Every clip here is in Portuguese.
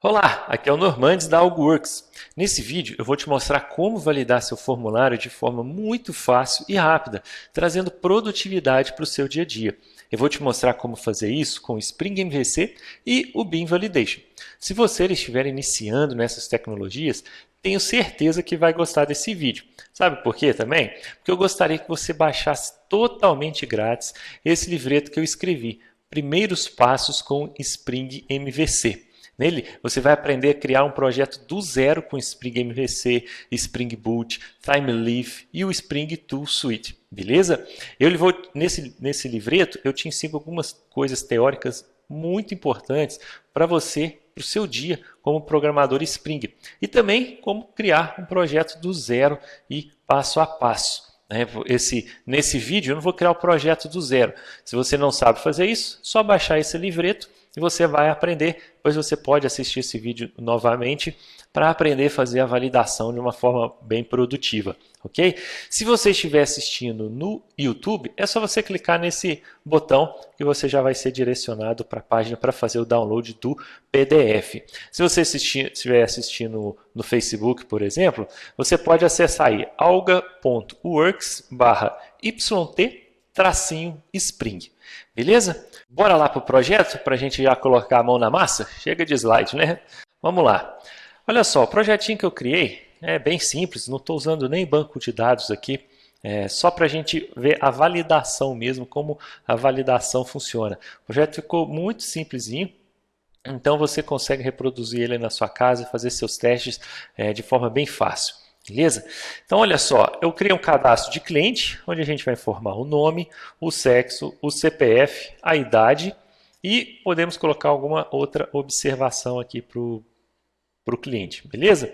Olá, aqui é o Normandes da AlgoWorks. Nesse vídeo eu vou te mostrar como validar seu formulário de forma muito fácil e rápida, trazendo produtividade para o seu dia a dia. Eu vou te mostrar como fazer isso com o Spring MVC e o Beam Validation. Se você estiver iniciando nessas tecnologias, tenho certeza que vai gostar desse vídeo. Sabe por quê também? Porque eu gostaria que você baixasse totalmente grátis esse livreto que eu escrevi, Primeiros Passos com Spring MVC. Nele, você vai aprender a criar um projeto do zero com Spring MVC, Spring Boot, TimeLeaf e o Spring Tool Suite, beleza? Nesse livreto, eu te ensino algumas coisas teóricas muito importantes para você, para o seu dia como programador Spring. E também como criar um projeto do zero e passo a passo. Nesse vídeo eu não vou criar o projeto do zero. Se você não sabe fazer isso, só baixar esse livreto e você vai aprender. Depois você pode assistir esse vídeo novamente para aprender a fazer a validação de uma forma bem produtiva, ok? Se você estiver assistindo no YouTube, é só você clicar nesse botão que você já vai ser direcionado para a página para fazer o download do PDF. Se você estiver assistindo no Facebook, por exemplo, você pode acessar aí alga.works/YT-Spring. Beleza? Bora lá para o projeto para a gente já colocar a mão na massa? Chega de slide, né? Vamos lá. Olha só, o projetinho que eu criei é bem simples, não estou usando nem banco de dados aqui, só para a gente ver a validação mesmo, como a validação funciona. O projeto ficou muito simplesinho, então você consegue reproduzir ele na sua casa e fazer seus testes de forma bem fácil. Beleza? Então, olha só, eu criei um cadastro de cliente, onde a gente vai informar o nome, o sexo, o CPF, a idade e podemos colocar alguma outra observação aqui para o cliente, beleza?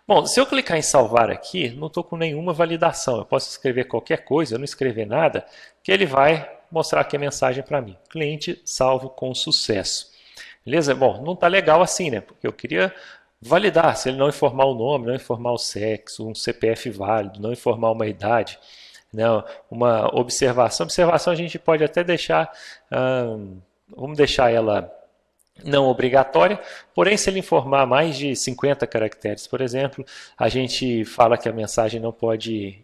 Bom, se eu clicar em salvar aqui, não estou com nenhuma validação, eu posso escrever qualquer coisa, eu não escrever nada, que ele vai mostrar aqui a mensagem para mim. Cliente salvo com sucesso. Beleza? Bom, não está legal assim, né? Porque eu queria validar, se ele não informar o nome, não informar o sexo, um CPF válido, não informar uma idade, não, uma observação. Observação a gente pode até deixar, vamos deixar ela não obrigatória, porém se ele informar mais de 50 caracteres, por exemplo, a gente fala que a mensagem não pode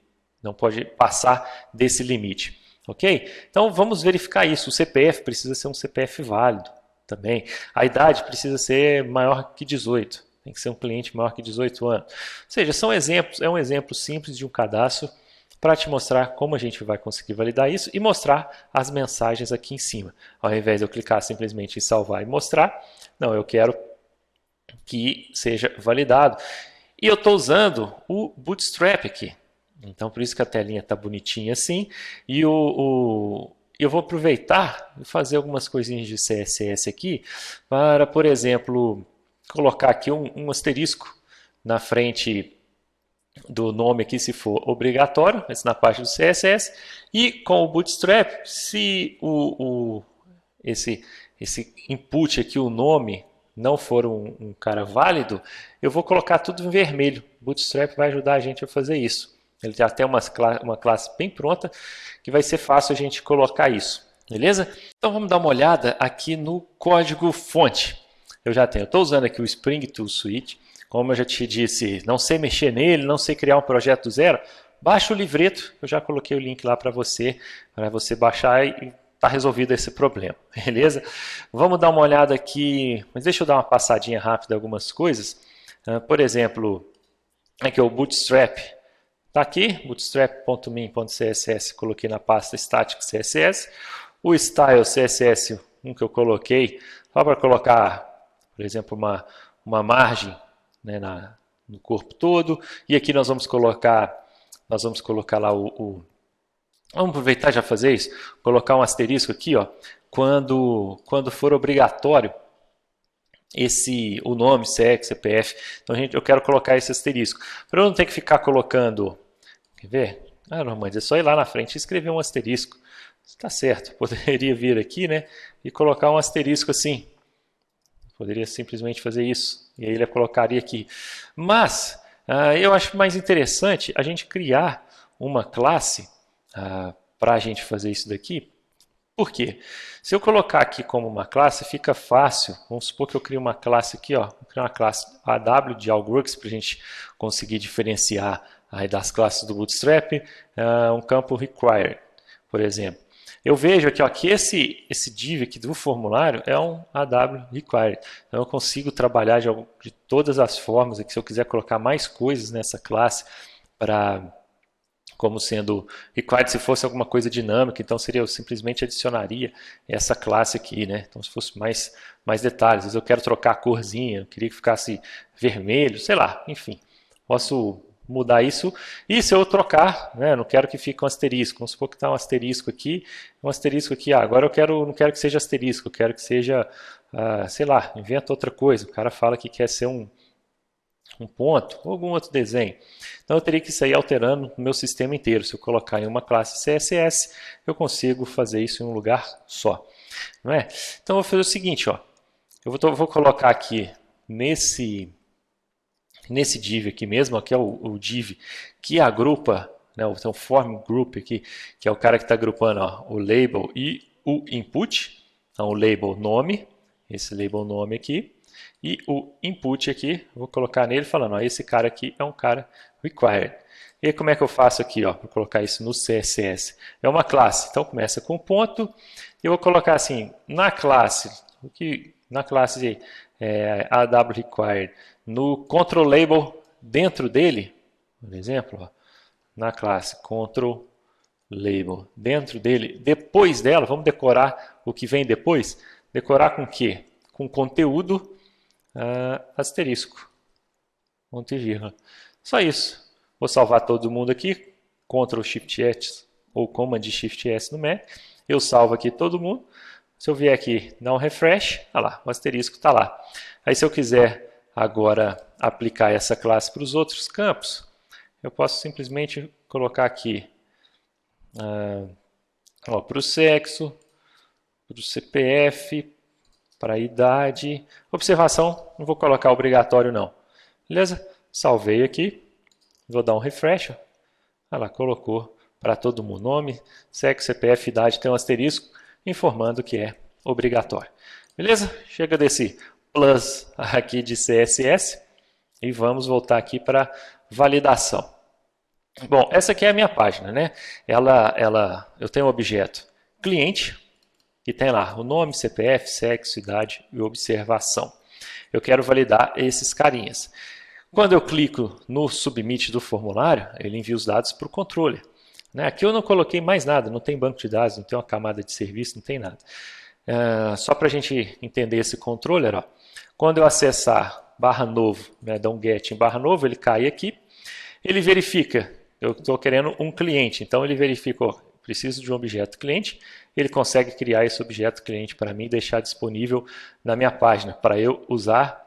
passar desse limite. Ok? Então vamos verificar isso. O CPF precisa ser um CPF válido também. A idade precisa ser maior que 18. Tem que ser um cliente maior que 18 anos. Ou seja, são exemplos, é um exemplo simples de um cadastro para te mostrar como a gente vai conseguir validar isso e mostrar as mensagens aqui em cima. Ao invés de eu clicar simplesmente em salvar e mostrar, não, eu quero que seja validado. E eu estou usando o Bootstrap aqui. Então, por isso que a telinha está bonitinha assim. E eu vou aproveitar e fazer algumas coisinhas de CSS aqui para, por exemplo, colocar aqui um asterisco na frente do nome aqui se for obrigatório, mas na parte do CSS, e com o Bootstrap, se esse input aqui, o nome, não for um cara válido, eu vou colocar tudo em vermelho. O Bootstrap vai ajudar a gente a fazer isso. Ele já tem uma classe bem pronta, que vai ser fácil a gente colocar isso. Beleza? Então vamos dar uma olhada aqui no código fonte. Eu estou usando aqui o Spring Tool Suite. Como eu já te disse, não sei mexer nele, não sei criar um projeto do zero, baixa o livreto, eu já coloquei o link lá para você baixar e está resolvido esse problema, beleza? Vamos dar uma olhada aqui, mas deixa eu dar uma passadinha rápida em algumas coisas. Por exemplo, aqui o Bootstrap, está aqui, bootstrap.min.css, coloquei na pasta static CSS. O style CSS, que eu coloquei, só para colocar, por exemplo, uma margem, né, no corpo todo, e aqui nós vamos colocar lá vamos aproveitar e já fazer isso, colocar um asterisco aqui, ó, quando for obrigatório o nome, sexo, CPF, então eu quero colocar esse asterisco, para eu não ter que ficar colocando, quer ver? Não, mas é só ir lá na frente e escrever um asterisco, está certo, poderia vir aqui, né, e colocar um asterisco assim. Poderia simplesmente fazer isso, e aí ele colocaria aqui. Mas eu acho mais interessante a gente criar uma classe para a gente fazer isso daqui, Por quê? Se eu colocar aqui como uma classe, fica fácil. Vamos supor que eu crio uma classe aqui, ó. Vou criar uma classe AW de Allworks para a gente conseguir diferenciar aí das classes do Bootstrap, um campo required, por exemplo. Eu vejo aqui ó, que esse div aqui do formulário é um AW required. Então eu consigo trabalhar de todas as formas aqui. Se eu quiser colocar mais coisas nessa classe como sendo required, se fosse alguma coisa dinâmica, então eu simplesmente adicionaria essa classe aqui, né? Então se fosse mais detalhes, às vezes eu quero trocar a corzinha, eu queria que ficasse vermelho, sei lá, enfim, posso mudar isso. E se eu trocar, né, não quero que fique um asterisco, vamos supor que está um asterisco aqui, agora não quero que seja asterisco, eu quero que seja, sei lá, inventa outra coisa, o cara fala que quer ser um ponto, ou algum outro desenho. Então eu teria que sair alterando o meu sistema inteiro. Se eu colocar em uma classe CSS, eu consigo fazer isso em um lugar só. Não é? Então eu vou fazer o seguinte, ó. Vou colocar aqui nesse div aqui mesmo, que é o div que agrupa, né, então, o form group aqui, que é o cara que está agrupando ó, o label e o input. Então o label nome, esse label nome aqui. E o input aqui, vou colocar nele falando, ó, esse cara aqui é um cara required. E aí, como é que eu faço aqui, ó, para colocar isso no CSS? É uma classe, então começa com ponto, e eu vou colocar assim, na classe AW required, no control label dentro dele, por exemplo, ó, na classe control label dentro dele, depois dela, vamos decorar o que vem depois, decorar com o quê? Com conteúdo asterisco, ponto e vírgula. Só isso. Vou salvar todo mundo aqui, Ctrl Shift S ou Command Shift S no Mac. Eu salvo aqui todo mundo. Se eu vier aqui, dar um refresh, olha lá, o asterisco está lá. Aí se eu quiser agora aplicar essa classe para os outros campos, eu posso simplesmente colocar aqui para o sexo, para o CPF, para a idade. Observação, não vou colocar obrigatório não. Beleza? Salvei aqui. Vou dar um refresh. Olha lá, colocou para todo mundo. Nome, sexo, CPF, idade, tem um asterisco informando que é obrigatório. Beleza? Chega desse plus aqui de CSS e vamos voltar aqui para validação. Bom, essa aqui é a minha página, né? Eu tenho um objeto cliente, que tem lá o nome, CPF, sexo, idade e observação. Eu quero validar esses carinhas. Quando eu clico no submit do formulário, ele envia os dados para o controller. Aqui eu não coloquei mais nada, não tem banco de dados, não tem uma camada de serviço, não tem nada. Só para a gente entender esse controller, ó, quando eu acessar barra novo, né, dar um get em barra novo, ele cai aqui, ele verifica, eu estou querendo um cliente, então ele verifica, ó, preciso de um objeto cliente, ele consegue criar esse objeto cliente para mim e deixar disponível na minha página, para eu usar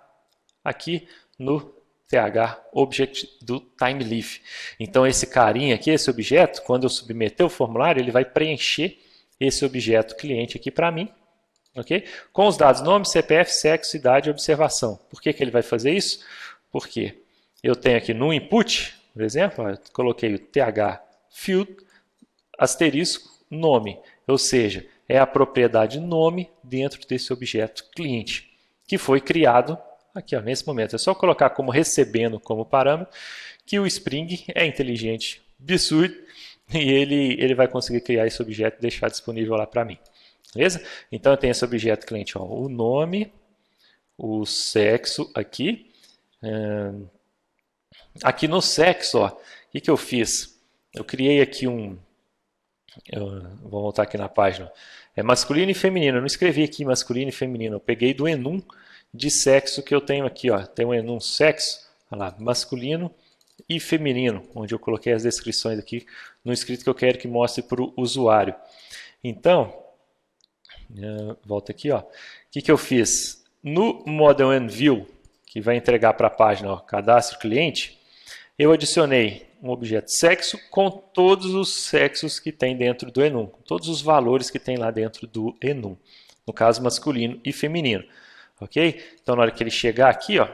aqui no TH Object do TimeLeaf. Então esse carinha aqui, esse objeto, quando eu submeter o formulário, ele vai preencher esse objeto cliente aqui para mim, ok? Com os dados nome, CPF, sexo, idade e observação. Por que ele vai fazer isso? Porque eu tenho aqui no input, por exemplo, ó, eu coloquei o TH field asterisco nome, ou seja, é a propriedade nome dentro desse objeto cliente, que foi criado aqui ó, nesse momento. É só colocar como recebendo como parâmetro, que o Spring é inteligente, absurdo, e ele vai conseguir criar esse objeto e deixar disponível lá para mim. Beleza? Então eu tenho esse objeto cliente, ó, o nome, o sexo aqui. Aqui no sexo, ó, o que eu fiz? Eu criei aqui vou voltar aqui na página. É masculino e feminino. Eu não escrevi aqui masculino e feminino. Eu peguei do enum de sexo que eu tenho aqui. Ó. Tem um enum sexo, olha lá, masculino e feminino, onde eu coloquei as descrições aqui no escrito que eu quero que mostre para o usuário. Então, volta aqui. Ó. O que eu fiz? No Model and View, que vai entregar para a página ó, cadastro cliente, eu adicionei um objeto sexo com todos os sexos que tem dentro do enum, todos os valores que tem lá dentro do enum, no caso masculino e feminino, ok? Então na hora que ele chegar aqui, ó,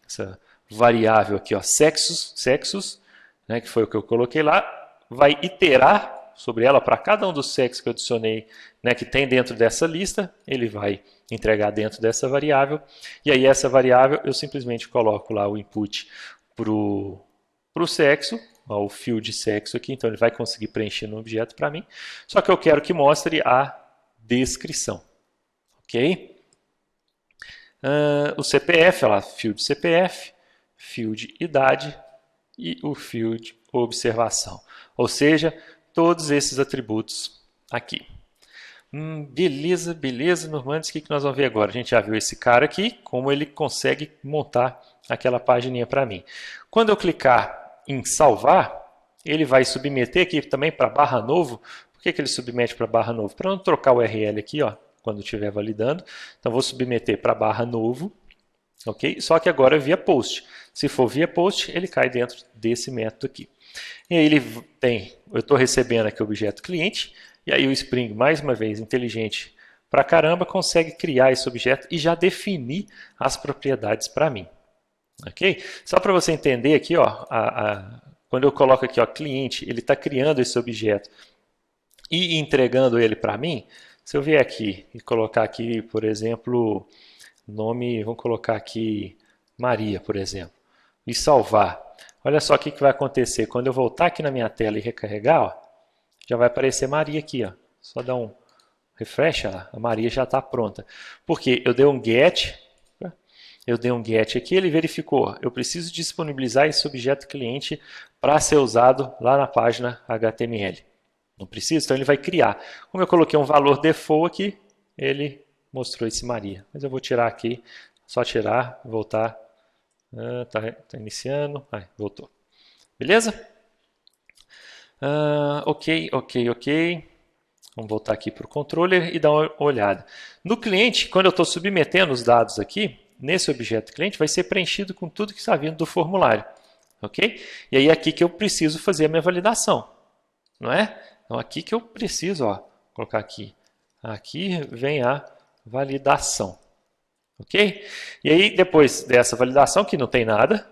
essa variável aqui, ó, sexos, né, que foi o que eu coloquei lá, vai iterar sobre ela para cada um dos sexos que eu adicionei, né, que tem dentro dessa lista, ele vai entregar dentro dessa variável. E aí essa variável eu simplesmente coloco lá o input para o sexo, ó, o field sexo aqui, então ele vai conseguir preencher no objeto para mim. Só que eu quero que mostre a descrição. Ok? O CPF, lá, field CPF, field idade e o field observação. Ou seja, todos esses atributos aqui. Beleza, beleza, Normandes, o que nós vamos ver agora? A gente já viu esse cara aqui, como ele consegue montar aquela pagininha para mim. Quando eu clicar em salvar, ele vai submeter aqui também para barra novo. Por que ele submete para barra novo? Para não trocar o URL aqui, ó, quando estiver validando. Então, vou submeter para barra novo, ok? Só que agora é via post. Se for via post, ele cai dentro desse método aqui. E aí ele tem, eu estou recebendo aqui o objeto cliente, e aí o Spring, mais uma vez, inteligente pra caramba, consegue criar esse objeto e já definir as propriedades para mim. Ok? Só para você entender aqui, ó, quando eu coloco aqui, ó, cliente, ele está criando esse objeto e entregando ele para mim. Se eu vier aqui e colocar aqui, por exemplo, nome, vamos colocar aqui Maria, por exemplo, e salvar. Olha só o que vai acontecer. Quando eu voltar aqui na minha tela e recarregar, ó, já vai aparecer Maria aqui. Ó. Só dar um refresh, ó, a Maria já está pronta. Porque eu dei um get, aqui, ele verificou. Eu preciso disponibilizar esse objeto cliente para ser usado lá na página HTML. Não precisa? Então ele vai criar. Como eu coloquei um valor default aqui, ele mostrou esse Maria. Mas eu vou tirar aqui, só tirar, voltar. Tá iniciando. Voltou. Beleza? Ok. Vamos voltar aqui para o controller e dar uma olhada. No cliente, quando eu estou submetendo os dados aqui, nesse objeto cliente, vai ser preenchido com tudo que está vindo do formulário. Ok? E aí é aqui que eu preciso fazer a minha validação. Não é? Então aqui que eu preciso, ó, colocar aqui. Aqui vem a validação. Ok? E aí, depois dessa validação, que não tem nada,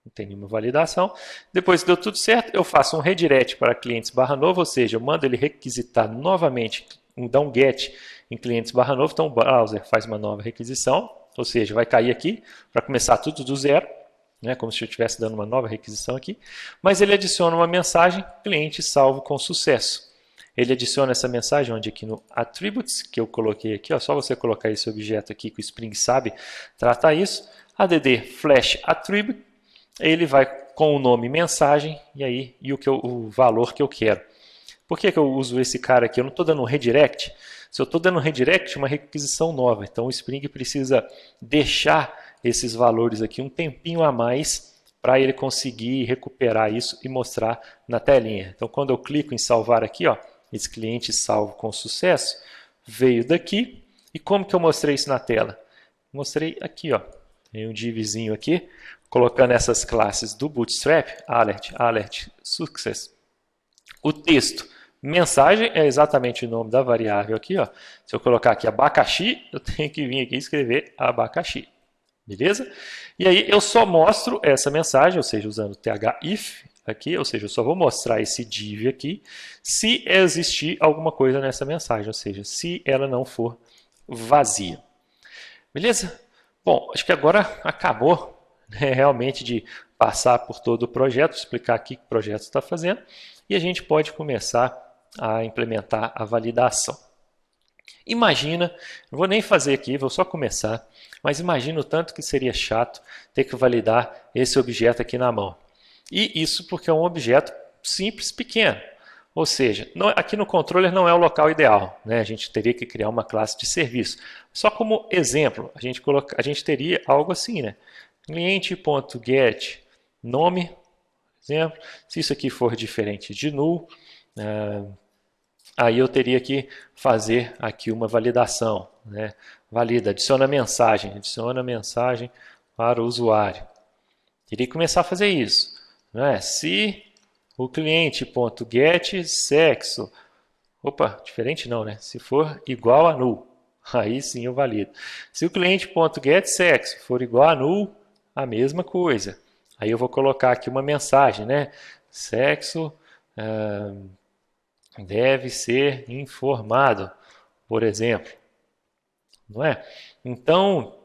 não tem nenhuma validação, depois que deu tudo certo, eu faço um redirect para clientes barra novo, ou seja, eu mando ele requisitar novamente, dar um get em clientes barra novo, então o browser faz uma nova requisição, ou seja, vai cair aqui para começar tudo do zero, né, como se eu estivesse dando uma nova requisição aqui, mas ele adiciona uma mensagem, cliente salvo com sucesso. Ele adiciona essa mensagem onde aqui no Attributes, que eu coloquei aqui, ó, só você colocar esse objeto aqui que o Spring sabe tratar isso, add flash attribute, ele vai com o nome mensagem e o valor que eu quero. Por que eu uso esse cara aqui? Eu não estou dando um redirect. Se eu estou dando um redirect, é uma requisição nova. Então o Spring precisa deixar esses valores aqui um tempinho a mais para ele conseguir recuperar isso e mostrar na telinha. Então quando eu clico em salvar aqui, ó, esse cliente salvo com sucesso, veio daqui. E como que eu mostrei isso na tela? Mostrei aqui, ó. Tem um divzinho aqui, colocando essas classes do Bootstrap, alert, success. O texto, mensagem, é exatamente o nome da variável aqui, ó. Se eu colocar aqui abacaxi, eu tenho que vir aqui e escrever abacaxi. Beleza? E aí eu só mostro essa mensagem, ou seja, usando thif aqui, ou seja, eu só vou mostrar esse div aqui se existir alguma coisa nessa mensagem, ou seja, se ela não for vazia. Beleza? Bom, acho que agora acabou, né, realmente de passar por todo o projeto, explicar aqui o que o projeto está fazendo e a gente pode começar a implementar a validação. Imagina, não vou nem fazer aqui, vou só começar, mas imagina o tanto que seria chato ter que validar esse objeto aqui na mão. E isso porque é um objeto simples, pequeno. Ou seja, aqui no controller não é o local ideal, né? A gente teria que criar uma classe de serviço. Só como exemplo, a gente teria algo assim, né? Cliente.get nome, exemplo. Se isso aqui for diferente de null, aí eu teria que fazer aqui uma validação, né? Valida, adiciona mensagem para o usuário. Teria que começar a fazer isso, né? Se o cliente.get sexo, opa, diferente não, né? Se for igual a null, aí sim eu valido. Se o cliente.get sexo for igual a null, a mesma coisa. Aí eu vou colocar aqui uma mensagem, né? Sexo, deve ser informado, por exemplo, não é? Então,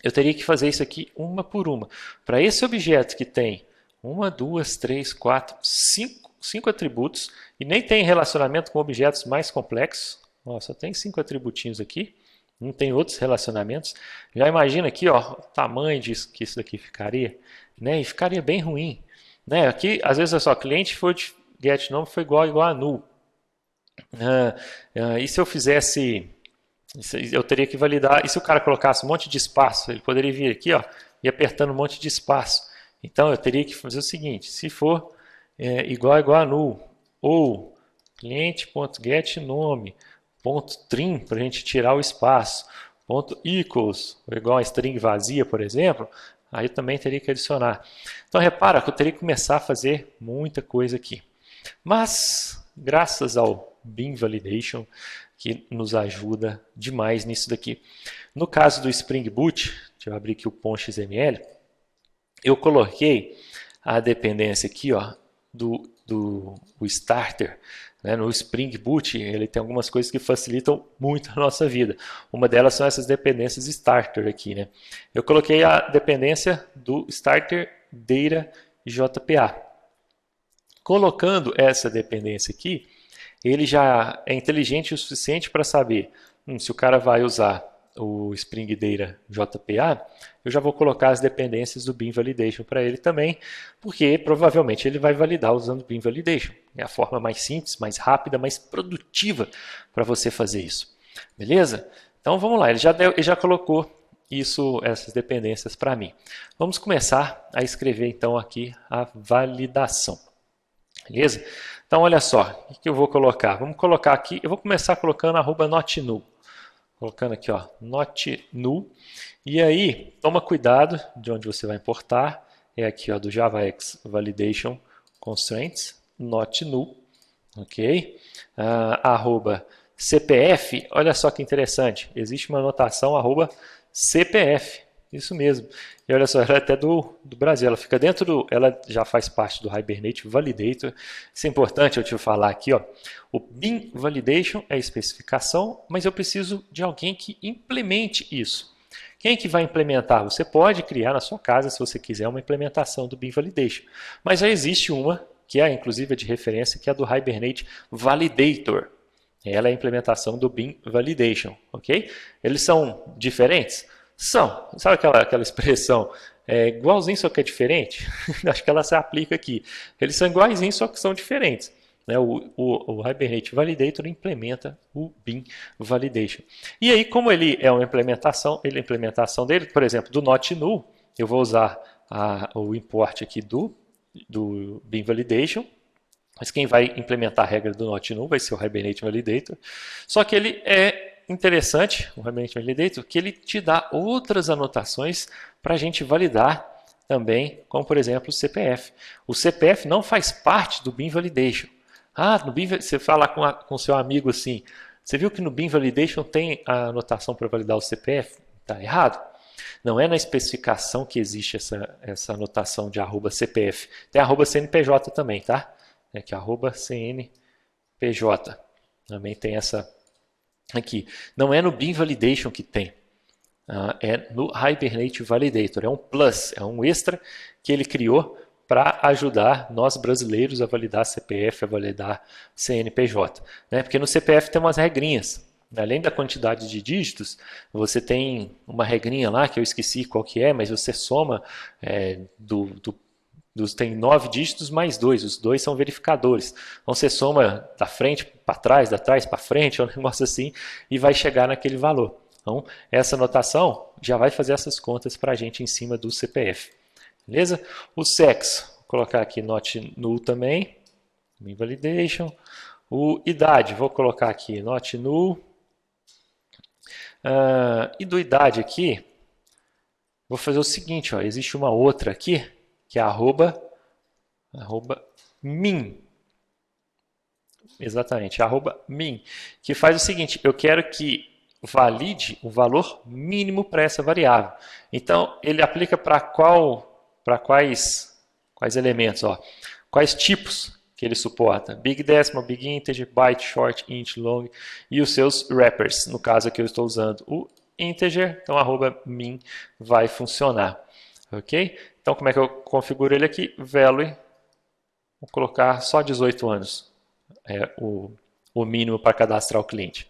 eu teria que fazer isso aqui uma por uma. Para esse objeto que tem uma, duas, três, quatro, cinco atributos e nem tem relacionamento com objetos mais complexos, ó, só tem 5 atributinhos aqui, não tem outros relacionamentos. Já imagina aqui, ó, o tamanho disso que isso daqui ficaria, né? E ficaria bem ruim, né? Aqui, às vezes é só cliente foi get nome foi igual a null. E se eu fizesse, eu teria que validar, e se o cara colocasse um monte de espaço, ele poderia vir aqui, ó, e apertando um monte de espaço. Então eu teria que fazer o seguinte, se for igual a null, ou cliente.getNome, ponto trim, para a gente tirar o espaço, ponto equals, igual a string vazia, por exemplo, aí eu também teria que adicionar. Então repara que eu teria que começar a fazer muita coisa aqui. Mas, graças ao Bean Validation, que nos ajuda demais nisso daqui. No caso do Spring Boot, deixa eu abrir aqui o .xml, eu coloquei a dependência aqui, ó, do starter, né? No Spring Boot ele tem algumas coisas que facilitam muito a nossa vida. Uma delas são essas dependências starter aqui, né? Eu coloquei a dependência do starter data JPA. Colocando essa dependência aqui, ele já é inteligente o suficiente para saber se o cara vai usar o Spring Data JPA, eu já vou colocar as dependências do Bean Validation para ele também, porque provavelmente ele vai validar usando o Bean Validation. É a forma mais simples, mais rápida, mais produtiva para você fazer isso. Beleza? Então vamos lá, ele já colocou essas dependências para mim. Vamos começar a escrever então aqui a validação. Beleza? Então olha só, o que eu vou colocar? Vamos colocar aqui, eu vou começar colocando @notNull. Colocando aqui, ó, not null. E aí, toma cuidado de onde você vai importar. É aqui, ó, do JavaX Validation Constraints, not null. Ok? CPF, olha só que interessante. Existe uma anotação CPF. Isso mesmo. E olha só, ela é até do Brasil. Ela fica ela já faz parte do Hibernate Validator. Isso é importante eu te falar aqui, ó. O Bean Validation é a especificação, mas eu preciso de alguém que implemente isso. Quem é que vai implementar? Você pode criar na sua casa, se você quiser, uma implementação do Bean Validation. Mas já existe uma, que é inclusive de referência, que é a do Hibernate Validator. Ela é a implementação do Bean Validation, ok? Eles são diferentes? São. Sabe aquela expressão? Igualzinho, só que é diferente? Acho que ela se aplica aqui. Eles são iguaizinhos, só que são diferentes. Né? O Hibernate Validator implementa o Bean Validation. E aí, como ele é uma implementação, a implementação dele, por exemplo, do not null, eu vou usar o import aqui do Bean Validation, mas quem vai implementar a regra do not null vai ser o Hibernate Validator. Só que ele é interessante, o Hibernate Validator, que ele te dá outras anotações para a gente validar também, como por exemplo o CPF. O CPF não faz parte do Bean Validation. No Bean, você fala com seu amigo assim, você viu que no Bean Validation tem a anotação para validar o CPF? Está errado. Não é na especificação que existe essa anotação de @CPF. Tem @CNPJ também, tá? Que é @CNPJ. Também tem essa aqui. Não é no Bean Validation que tem. É no Hibernate Validator. É um plus, é um extra que ele criou para ajudar nós brasileiros a validar CPF, a validar CNPJ. Né? Porque no CPF tem umas regrinhas. Além da quantidade de dígitos, você tem uma regrinha lá, que eu esqueci qual que é, mas você soma tem 9 dígitos mais 2, os 2 são verificadores. Então você soma da frente para trás, da trás para frente, é um negócio assim, e vai chegar naquele valor. Então essa anotação já vai fazer essas contas para a gente em cima do CPF. Beleza? O sex, vou colocar aqui not null também, Bean Validation. O idade, vou colocar aqui not null. E do idade aqui, vou fazer o seguinte, ó, existe uma outra aqui, que é @min. Exatamente, @min, que faz o seguinte, eu quero que valide o valor mínimo para essa variável. Então, ele aplica para quais elementos? Ó, quais tipos? que ele suporta? Big Decimal, Big Integer, Byte, Short, Int, Long e os seus wrappers. No caso aqui eu estou usando o integer, então @min vai funcionar. Ok? Então como é que eu configuro ele aqui? Value, vou colocar só 18 anos, é o mínimo para cadastrar o cliente.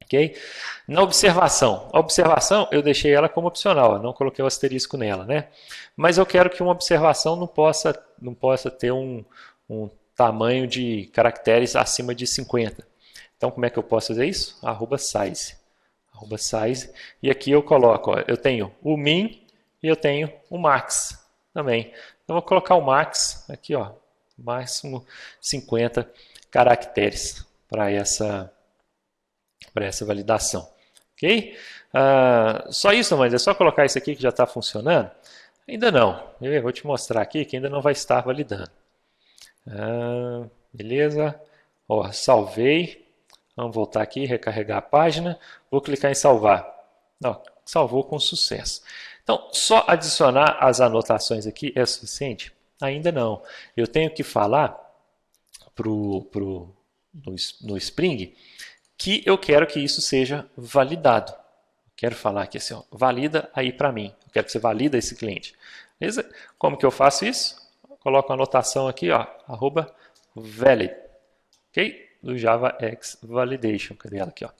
Okay? Na observação, a observação eu deixei ela como opcional, eu não coloquei o asterisco nela, né? Mas eu quero que uma observação não possa ter um tamanho de caracteres acima de 50. Então como é que eu posso fazer isso? @size. @size, e aqui eu coloco, ó, eu tenho o min e eu tenho o max também. Então vou colocar o max aqui, ó, máximo 50 caracteres para essa validação. Ok? Só isso, mas é só colocar isso aqui que já está funcionando? Ainda não. Eu vou te mostrar aqui que ainda não vai estar validando. Beleza? Ó, salvei. Vamos voltar aqui, recarregar a página. Vou clicar em salvar. Não, salvou com sucesso. Então, só adicionar as anotações aqui é suficiente? Ainda não. Eu tenho que falar no Spring que eu quero que isso seja validado. Quero falar aqui assim, ó, valida aí para mim. Eu quero que você valida esse cliente. Beleza? Como que eu faço isso? Eu coloco uma anotação aqui, ó, @valid. Ok? Do JavaX Validation. Cadê ela aqui, ó?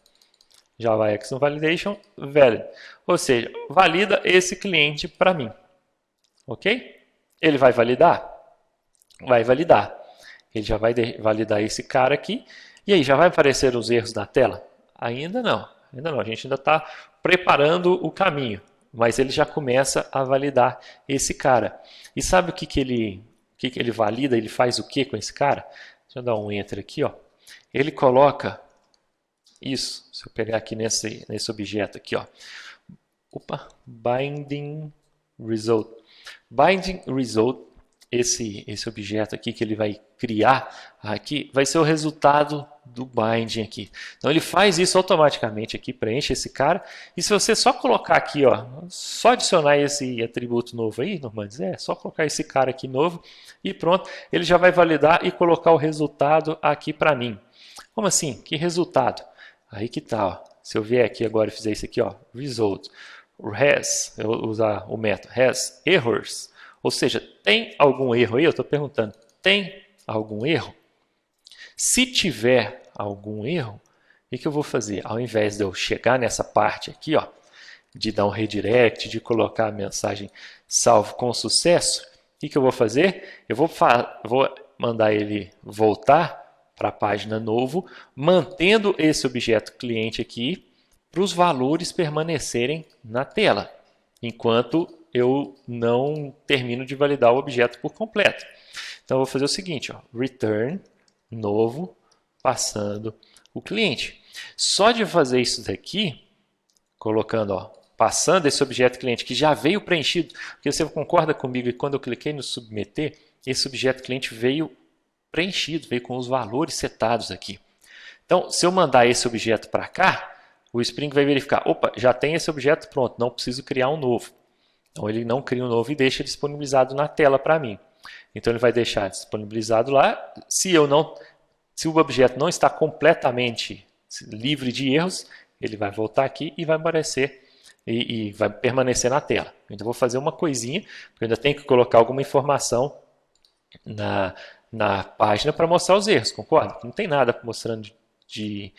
JavaX Validation valid. Ou seja, valida esse cliente para mim. Ok? Ele vai validar? Vai validar. Ele já vai validar esse cara aqui. E aí, já vai aparecer os erros na tela? Ainda não. Ainda não. A gente ainda está preparando o caminho. Mas ele já começa a validar esse cara. E sabe o que ele valida? Ele faz o que com esse cara? Deixa eu dar um Enter aqui, ó. Ele coloca isso. Se eu pegar aqui nesse objeto aqui, ó. Opa, Binding Result. Binding Result, esse objeto aqui que ele vai criar aqui, vai ser o resultado do binding aqui. Então ele faz isso automaticamente aqui, preenche esse cara. E se você só colocar aqui, ó, só adicionar esse atributo novo aí, Normandes, só colocar esse cara aqui novo e pronto, ele já vai validar e colocar o resultado aqui para mim. Como assim? Que resultado? Aí que tá, ó. Se eu vier aqui agora e fizer isso aqui, ó, result, has, eu usar o método has errors, ou seja, tem algum erro aí? Eu estou perguntando, tem algum erro? Se tiver algum erro, o que eu vou fazer? Ao invés de eu chegar nessa parte aqui, ó, de dar um redirect, de colocar a mensagem salvo com sucesso, o que eu vou fazer? Eu vou mandar ele voltar para a página novo, mantendo esse objeto cliente aqui, para os valores permanecerem na tela, enquanto eu não termino de validar o objeto por completo. Então, eu vou fazer o seguinte, ó, return, novo, passando o cliente. Só de fazer isso daqui, colocando, ó, passando esse objeto cliente que já veio preenchido, porque você concorda comigo que quando eu cliquei no submeter, esse objeto cliente veio preenchido, veio com os valores setados aqui. Então, se eu mandar esse objeto para cá, o Spring vai verificar, opa, já tem esse objeto pronto, não preciso criar um novo. Então ele não cria um novo e deixa disponibilizado na tela para mim. Então ele vai deixar disponibilizado lá. Se o objeto não está completamente livre de erros, ele vai voltar aqui e vai aparecer e vai permanecer na tela. Então vou fazer uma coisinha, porque eu ainda tenho que colocar alguma informação na página para mostrar os erros, concorda? Não tem nada mostrando de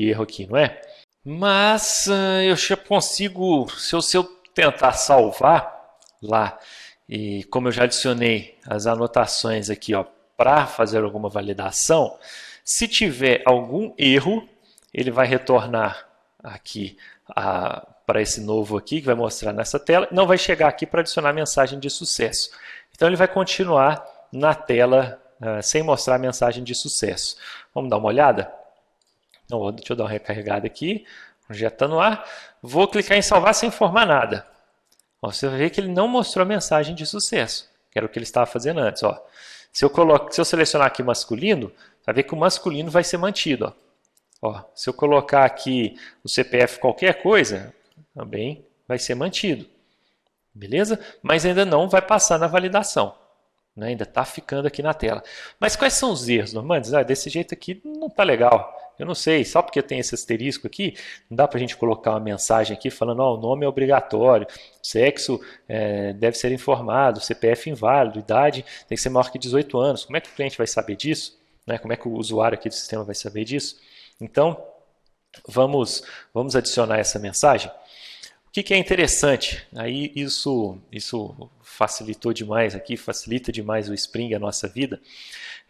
erro aqui, não é? Mas eu já consigo, se eu tentar salvar lá, e como eu já adicionei as anotações aqui, ó, para fazer alguma validação, se tiver algum erro, ele vai retornar aqui para esse novo aqui, que vai mostrar nessa tela, não vai chegar aqui para adicionar mensagem de sucesso. Então ele vai continuar na tela sem mostrar a mensagem de sucesso. Vamos dar uma olhada? Então, deixa eu dar uma recarregada aqui, projetando no ar. Vou clicar em salvar sem informar nada. Ó, você vai ver que ele não mostrou a mensagem de sucesso, que era o que ele estava fazendo antes. Ó. Se eu selecionar aqui masculino, vai ver que o masculino vai ser mantido. Ó, se eu colocar aqui o CPF qualquer coisa, também vai ser mantido. Beleza? Mas ainda não vai passar na validação. né? Ainda está ficando aqui na tela. Mas quais são os erros, Normandes? Desse jeito aqui não está legal. Eu não sei, só porque tem esse asterisco aqui, não dá para a gente colocar uma mensagem aqui falando, o nome é obrigatório, sexo deve ser informado, CPF inválido, idade tem que ser maior que 18 anos. Como é que o cliente vai saber disso? Né? Como é que o usuário aqui do sistema vai saber disso? Então, vamos adicionar essa mensagem. O que é interessante? Aí isso facilitou demais aqui, facilita demais o Spring, a nossa vida.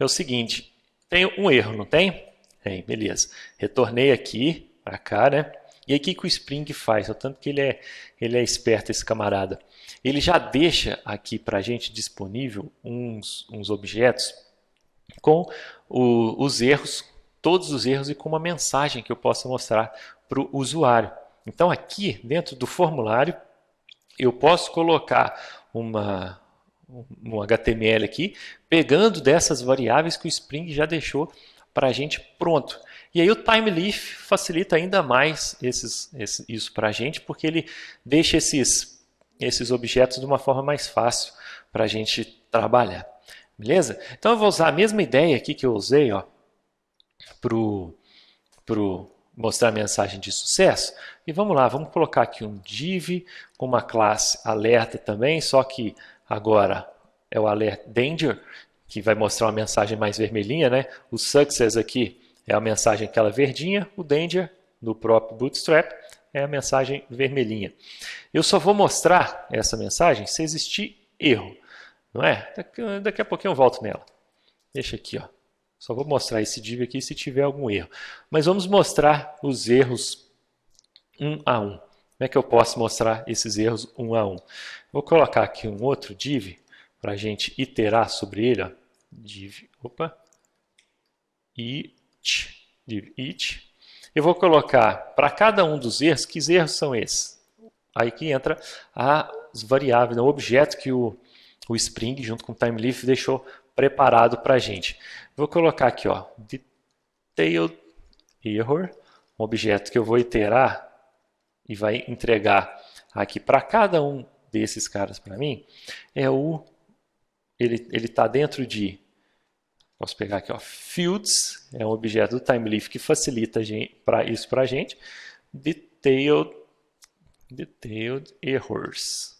É o seguinte, tem um erro, não tem? Tem, beleza. Retornei aqui para cá, né? E aí o que o Spring faz? O tanto que ele é esperto, esse camarada. Ele já deixa aqui para a gente disponível uns objetos com os erros, todos os erros e com uma mensagem que eu possa mostrar para o usuário. Então aqui dentro do formulário eu posso colocar um HTML aqui, pegando dessas variáveis que o Spring já deixou para a gente pronto. E aí o TimeLeaf facilita ainda mais isso para a gente, porque ele deixa esses objetos de uma forma mais fácil para a gente trabalhar. Beleza? Então eu vou usar a mesma ideia aqui que eu usei para mostrar a mensagem de sucesso. E vamos lá, vamos colocar aqui um div com uma classe alerta também, só que agora é o alert danger, que vai mostrar uma mensagem mais vermelhinha, né? O success aqui é a mensagem aquela verdinha, o danger do próprio Bootstrap é a mensagem vermelhinha. Eu só vou mostrar essa mensagem se existir erro, não é? Daqui a pouquinho eu volto nela. Deixa aqui, ó. Só vou mostrar esse div aqui se tiver algum erro. Mas vamos mostrar os erros um a um. Como é que eu posso mostrar esses erros um a um? Vou colocar aqui um outro div para a gente iterar sobre ele. Ó. Div it. Eu vou colocar para cada um dos erros, que erros são esses? Aí que entra as variáveis, o objeto que o Spring, junto com o TimeLeaf, deixou preparado para a gente. Vou colocar aqui, ó, detailed error, um objeto que eu vou iterar e vai entregar aqui para cada um desses caras para mim, ele está dentro de, posso pegar aqui, ó, fields, é um objeto do TimeLeaf que facilita isso para a gente, detailed errors.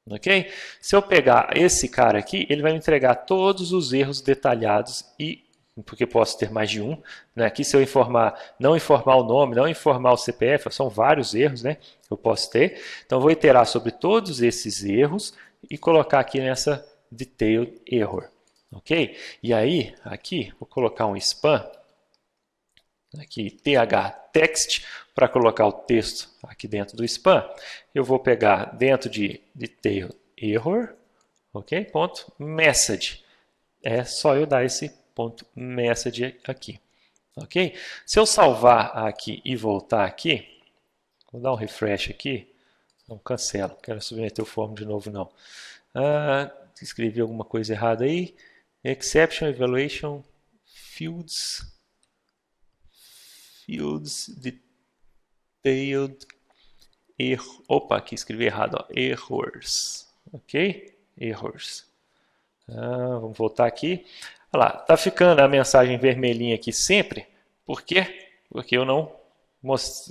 Ok? Se eu pegar esse cara aqui, ele vai me entregar todos os erros detalhados porque posso ter mais de um. Né? Aqui se eu não informar o nome, não informar o CPF, são vários erros, né? Que eu posso ter. Então eu vou iterar sobre todos esses erros e colocar aqui nessa detailed error. Ok? E aí, aqui, vou colocar um span, aqui TH-text, para colocar o texto aqui dentro do span. Eu vou pegar dentro de detailed error, ok? Ponto message. É só eu dar esse ponto message aqui, ok? Se eu salvar aqui e voltar aqui, vou dar um refresh aqui, não cancelo, quero submeter o form de novo não. Escrevi alguma coisa errada aí, exception evaluation fields detailed error. Opa, aqui escrevi errado, ó, errors, ok? Errors. Vamos voltar aqui. Olha lá, tá ficando a mensagem vermelhinha aqui sempre. Por quê? Porque eu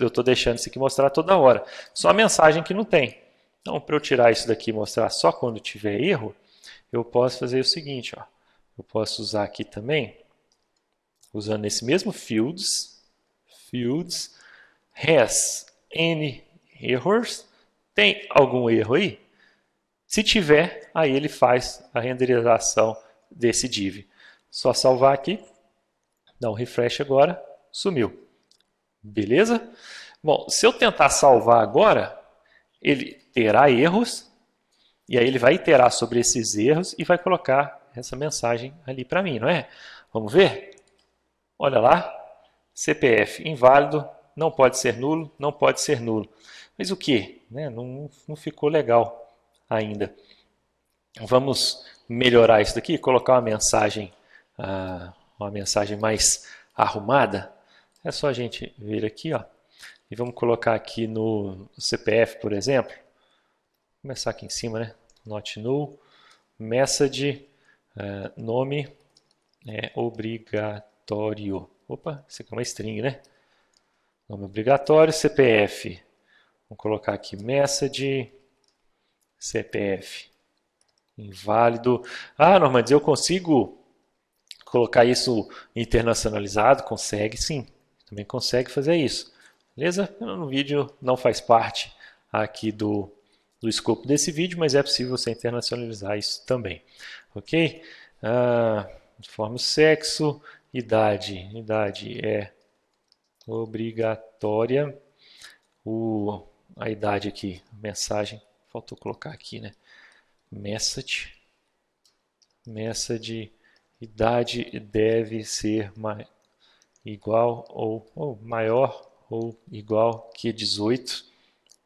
estou deixando isso aqui mostrar toda hora. Só a mensagem que não tem. Então, para eu tirar isso daqui e mostrar só quando tiver erro, eu posso fazer o seguinte, ó. Eu posso usar aqui também, usando esse mesmo fields has any errors. Tem algum erro aí? Se tiver, aí ele faz a renderização desse div. Só salvar aqui, dá um refresh agora, sumiu. Beleza? Bom, se eu tentar salvar agora, ele terá erros, e aí ele vai iterar sobre esses erros e vai colocar essa mensagem ali para mim, não é? Vamos ver? Olha lá, CPF inválido, não pode ser nulo, não pode ser nulo. Mas o que? Né? Não ficou legal ainda. Vamos melhorar isso daqui, colocar uma mensagem mais arrumada. É só a gente vir aqui, ó, e vamos colocar aqui no CPF, por exemplo. Vou começar aqui em cima, né? Not null, message, Nome é obrigatório. Opa, isso aqui é uma string, né? Nome obrigatório, CPF. Vamos colocar aqui message, CPF. Inválido. Ah, Normandes, eu consigo colocar isso internacionalizado? Consegue sim. Também consegue fazer isso. Beleza? No vídeo não faz parte aqui do escopo desse vídeo, mas é possível você internacionalizar isso também. Ok? Informe o sexo, idade. Idade é obrigatória. A idade aqui, mensagem, faltou colocar aqui, né? Message, idade deve ser igual ou maior ou igual que 18,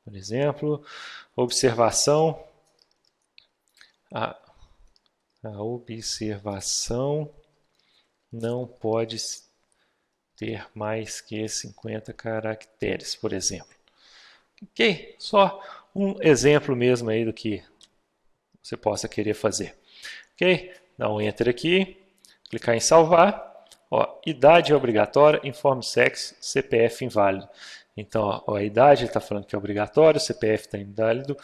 por exemplo. Observação, a observação não pode ter mais que 50 caracteres, por exemplo. Ok? Só um exemplo mesmo aí do que você possa querer fazer. Ok? Dá um Enter aqui, clicar em salvar. Ó, idade é obrigatória, informe sexo, CPF inválido. Então, ó, a idade ele está falando que é obrigatório, o CPF está inválido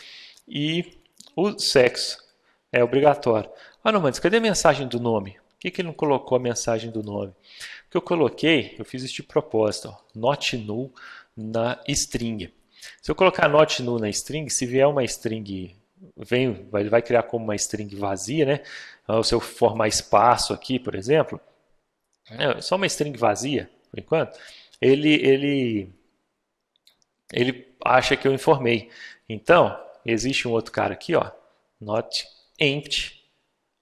e o sexo é obrigatório. Ah, não, mas cadê a mensagem do nome? Por que ele não colocou a mensagem do nome? Porque eu coloquei, eu fiz isso de propósito, ó, not null na string. Se eu colocar not null na string, se vier uma string, vai criar como uma string vazia, né? Se eu formar espaço aqui, por exemplo, só uma string vazia, por enquanto, ele acha que eu informei. Então, existe um outro cara aqui, ó, not empty,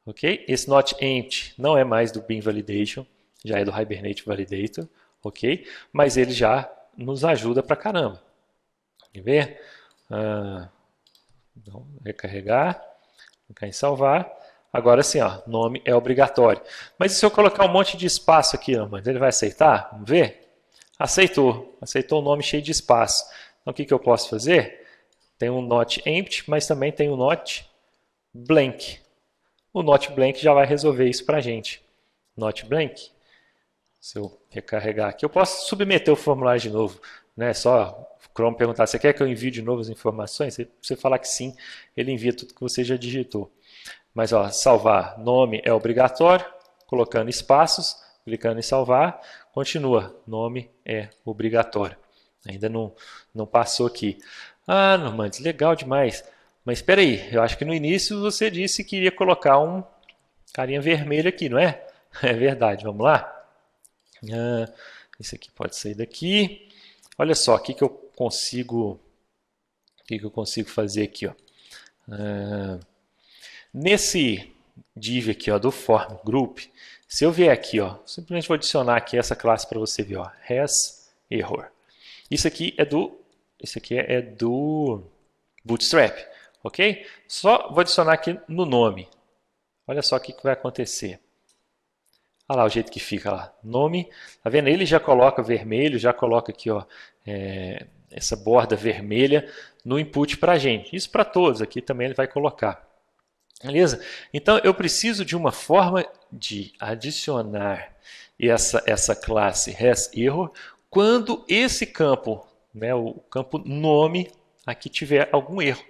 ok? Esse not empty não é mais do Bean Validation, já é do Hibernate Validator, ok? Mas ele já nos ajuda pra caramba. Quer ver? Então, recarregar, clicar em salvar. Agora sim, ó, nome é obrigatório. Mas e se eu colocar um monte de espaço aqui, mas ele vai aceitar? Vamos ver? Aceitou. Aceitou o nome cheio de espaço. Então o que eu posso fazer? Tem um not empty, mas também tem um not blank. O not blank já vai resolver isso para a gente. Not blank. Se eu recarregar aqui, eu posso submeter o formulário de novo. Né? Só o Chrome perguntar, você quer que eu envie de novo as informações? Se você falar que sim, ele envia tudo que você já digitou. Mas ó, salvar nome é obrigatório, colocando espaços, clicando em salvar, continua, nome é obrigatório. Ainda não passou aqui. Ah, Normandes, legal demais. Mas espera aí, eu acho que no início você disse que iria colocar um carinha vermelho aqui, não é? É verdade, vamos lá? Isso aqui pode sair daqui. Olha só, o que eu consigo fazer aqui, ó. Nesse div aqui, ó, do form group, se eu vier aqui, ó, simplesmente vou adicionar aqui essa classe para você ver, ó, has error. Isso aqui é do Bootstrap, ok? Só vou adicionar aqui no nome. Olha só o que vai acontecer. Olha lá o jeito que fica lá. Nome, tá vendo? Ele já coloca vermelho, já coloca aqui, ó, essa borda vermelha no input para a gente. Isso para todos, aqui também ele vai colocar. Beleza? Então eu preciso de uma forma de adicionar essa classe hasError quando esse campo, né, o campo nome, aqui tiver algum erro.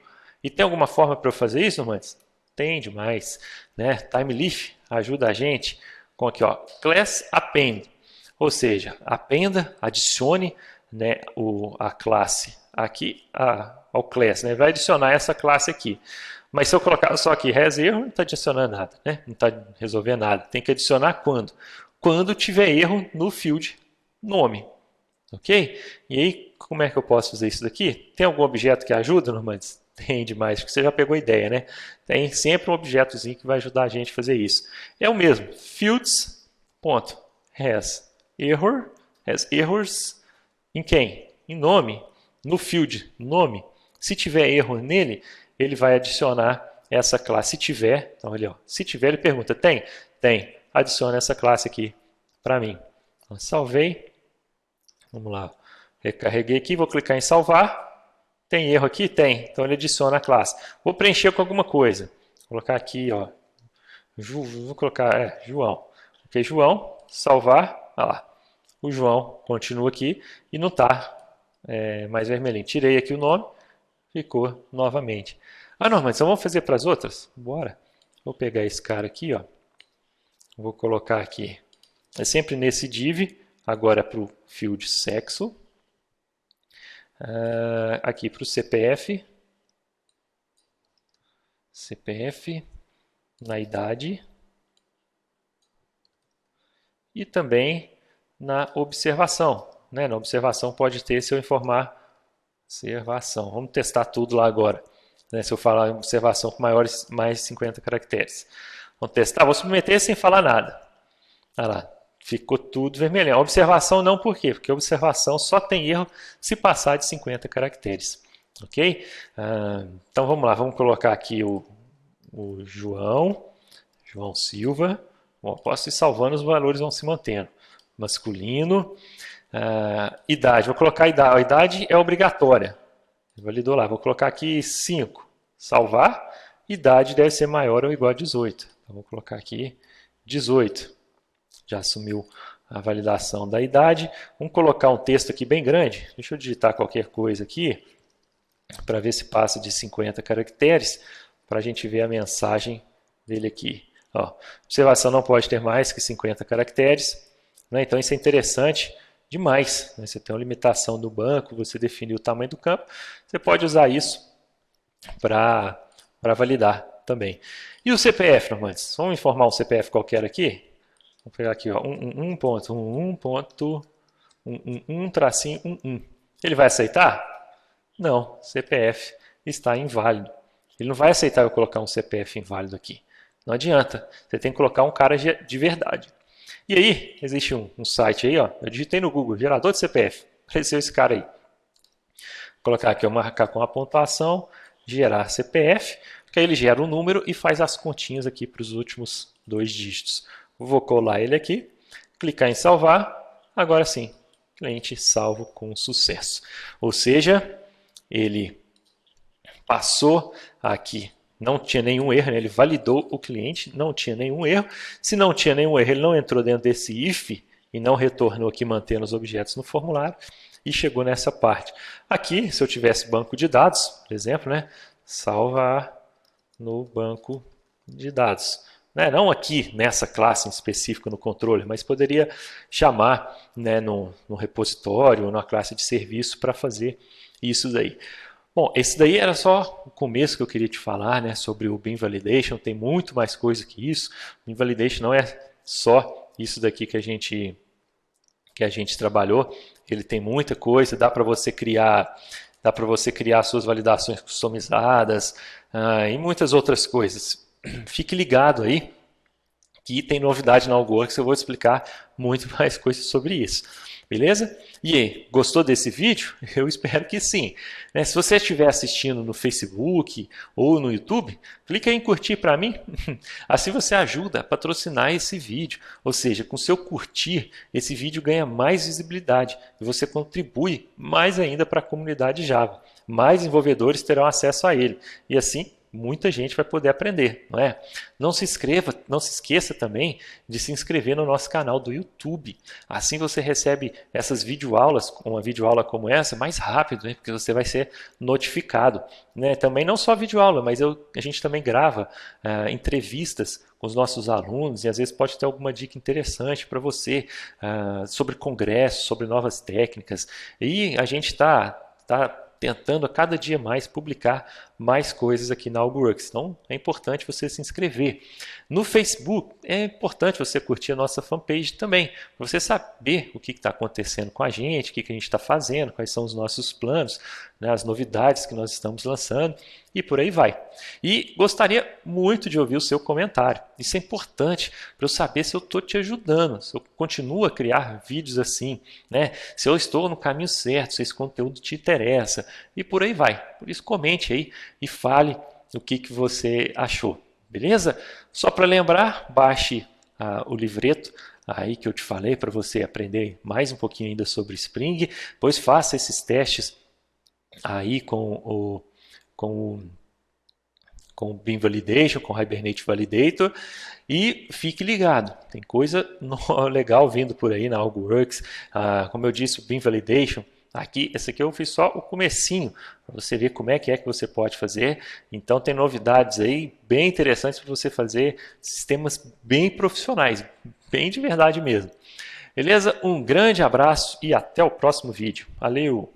E tem alguma forma para eu fazer isso, Normandes? Tem demais. Né? TimeLeaf ajuda a gente com aqui, ó, class append. Ou seja, apenda, adicione, né, a classe aqui ao class. Né? Vai adicionar essa classe aqui. Mas se eu colocar só aqui hasError, não está adicionando nada, né? Não está resolvendo nada. Tem que adicionar quando? Quando tiver erro no field nome. Ok? E aí, como é que eu posso fazer isso daqui? Tem algum objeto que ajuda, Normandes? Tem demais, porque você já pegou a ideia, né? Tem sempre um objetozinho que vai ajudar a gente a fazer isso. É o mesmo, hasErrors em quem? Em nome, no field nome. Se tiver erro nele, ele vai adicionar essa classe. Se tiver, então olha, ó, se tiver, ele pergunta, tem? Tem. Adiciona essa classe aqui para mim. Então, salvei. Vamos lá. Recarreguei aqui, vou clicar em salvar. Tem erro aqui? Tem. Então ele adiciona a classe. Vou preencher com alguma coisa. Vou colocar aqui, ó, Vou colocar, João. Ok, João, salvar, olha lá. O João continua aqui e não está mais vermelhinho. Tirei aqui o nome, ficou novamente. Ah, não, mas então vamos fazer para as outras? Bora. Vou pegar esse cara aqui, ó. Vou colocar aqui. É sempre nesse div, agora para o field sexo. Aqui para o CPF. CPF na idade. E também na observação. Né? Na observação pode ter se eu informar observação. Vamos testar tudo lá agora. Né? Se eu falar observação com mais de 50 caracteres. Vamos testar. Vou submeter sem falar nada. Olha lá. Ficou tudo vermelhão. Observação não, por quê? Porque a observação só tem erro se passar de 50 caracteres. Ok? Então vamos lá. Vamos colocar aqui o João Silva. Bom, posso ir salvando, os valores vão se mantendo. Masculino. Idade. Vou colocar a idade. A idade é obrigatória. Validou lá. Vou colocar aqui 5. Salvar. Idade deve ser maior ou igual a 18. Então, vou colocar aqui 18. Já assumiu a validação da idade. Vamos colocar um texto aqui bem grande. Deixa eu digitar qualquer coisa aqui para ver se passa de 50 caracteres para a gente ver a mensagem dele aqui. Ó, observação não pode ter mais que 50 caracteres. Né? Então isso é interessante demais. Né? Você tem uma limitação do banco, você definiu o tamanho do campo. Você pode usar isso para validar também. E o CPF, Normandes? Vamos informar um CPF qualquer aqui? Vamos pegar aqui, ó, 1.1.1-11. Ele vai aceitar? Não, CPF está inválido. Ele não vai aceitar eu colocar um CPF inválido aqui. Não adianta, você tem que colocar um cara de verdade. E aí, existe um site aí, ó, eu digitei no Google, gerador de CPF, apareceu esse cara aí. Vou colocar aqui, eu marcar com a pontuação, gerar CPF, que aí ele gera um número e faz as continhas aqui para os últimos 2 dígitos. Vou colar ele aqui, clicar em salvar, agora sim, cliente salvo com sucesso. Ou seja, ele passou aqui, não tinha nenhum erro, né? Ele validou o cliente, não tinha nenhum erro. Se não tinha nenhum erro, ele não entrou dentro desse if e não retornou aqui mantendo os objetos no formulário e chegou nessa parte. Aqui, se eu tivesse banco de dados, por exemplo, né? Salvar no banco de dados. Né? Não aqui nessa classe em específico no controle, mas poderia chamar, né, no repositório ou na classe de serviço para fazer isso daí. Bom, esse daí era só o começo que eu queria te falar, né, sobre o Beam Validation. Tem muito mais coisa que isso. O Beam Validation não é só isso daqui que a gente trabalhou. Ele tem muita coisa. Dá para você criar suas validações customizadas e muitas outras coisas. Fique ligado aí que tem novidade na Algoworks. Eu vou te explicar muito mais coisas sobre isso. Beleza? E aí, gostou desse vídeo? Eu espero que sim. Né? Se você estiver assistindo no Facebook ou no YouTube, clica em curtir para mim. Assim você ajuda a patrocinar esse vídeo. Ou seja, com seu curtir, esse vídeo ganha mais visibilidade e você contribui mais ainda para a comunidade Java. Mais desenvolvedores terão acesso a ele. E assim, muita gente vai poder aprender, não é? Não se esqueça também de se inscrever no nosso canal do YouTube. Assim você recebe essas videoaulas, uma videoaula como essa, mais rápido, né? Porque você vai ser notificado. Né? Também não só videoaula, mas a gente também grava entrevistas com os nossos alunos e às vezes pode ter alguma dica interessante para você sobre congressos, sobre novas técnicas. E a gente está tentando a cada dia mais publicar mais coisas aqui na Algoworks. Então é importante você se inscrever. No Facebook é importante você curtir a nossa fanpage também, para você saber o que está acontecendo com a gente, o que a gente está fazendo, quais são os nossos planos, né, as novidades que nós estamos lançando e por aí vai. E gostaria muito de ouvir o seu comentário. Isso é importante para eu saber se eu estou te ajudando, se eu continuo a criar vídeos assim, né? Se eu estou no caminho certo, se esse conteúdo te interessa e por aí vai. Por isso comente aí e fale o que você achou. Beleza? Só para lembrar, baixe o livreto aí que eu te falei para você aprender mais um pouquinho ainda sobre Spring, pois faça esses testes aí com com Beam Validation, com Hibernate Validator. E fique ligado, tem coisa legal vindo por aí na AlgoWorks. Como eu disse, o Beam Validation, esse aqui eu fiz só o comecinho, para você ver como é que você pode fazer. Então tem novidades aí bem interessantes para você fazer sistemas bem profissionais, bem de verdade mesmo. Beleza? Um grande abraço e até o próximo vídeo. Valeu!